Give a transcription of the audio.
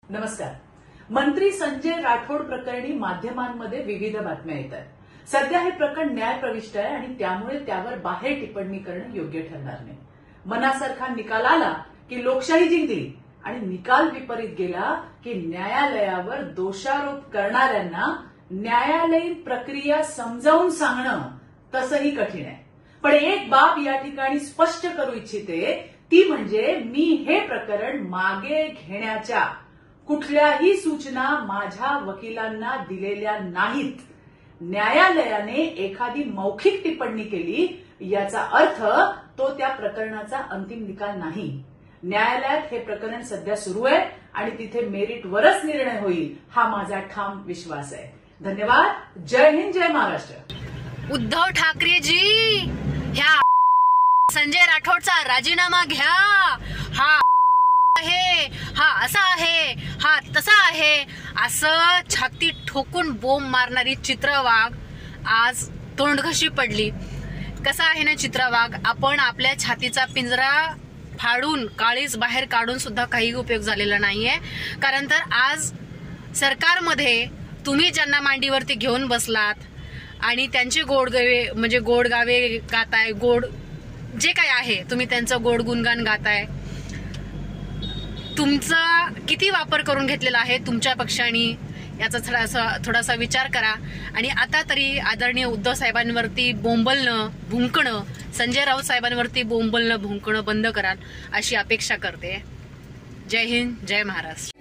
नमस्कार. मंत्री संजय राठोड प्रकरणी माध्यमांमध्ये विविध बातम्या येत आहेत. सध्या हे प्रकरण न्यायप्रविष्ट आहे आणि त्यामुळे त्यावर बाहेर टिप्पणी करणं योग्य ठरणार नाही. मनासारखा निकाल आला की लोकशाही जिंकली आणि निकाल विपरीत गेला की न्यायालयावर दोषारोप करणाऱ्यांना न्यायालयीन प्रक्रिया समजावून सांगणं तसंही कठीण आहे. पण एक बाब या ठिकाणी स्पष्ट करू इच्छिते, ती म्हणजे मी हे प्रकरण मागे घेण्याच्या कुठल्याही सूचना माझ्या वकिलांना दिलेल्या नाहीत. न्यायालयाने एखादी मौखिक टिप्पणी केली याचा अर्थ तो त्या प्रकरणाचा अंतिम निकाल नाही. न्यायालयात हे प्रकरण सध्या सुरू आहे आणि तिथे मेरिटवरच निर्णय होईल हा माझा ठाम विश्वास आहे. धन्यवाद. जय हिंद, जय महाराष्ट्र. उद्धव ठाकरेजी, ह्या संजय राठोडचा राजीनामा घ्या. हा आहे, हा असा आहे, हा तसा आहे, असं छाती ठोकून बोंब मारणारी चित्रा वाघ आज तोंडघशी पडली. कसा आहे ना चित्रा वाघ, आपण आपल्या छातीचा पिंजरा फाडून काळीज बाहेर काढून सुद्धा काही उपयोग झालेला नाहीये. कारण तर आज सरकारमध्ये तुम्ही ज्यांना मांडीवरती घेऊन बसलात आणि त्यांचे गोडगावे गाताय, गोड जे काय आहे तुम्ही त्यांचं गोड गुणगान गाताय. तुमचा किती वापर करून घेतलेला आहे तुमच्या पक्षाने याचा थोडासा विचार करा. आणि आता तरी आदरणीय उद्धव साहेबांवरती बोंबलणं भुंकणं, संजय राऊत साहेबांवरती बोंबलणं भुंकणं बंद कराल अशी अपेक्षा करते. जय हिंद, जय महाराष्ट्र.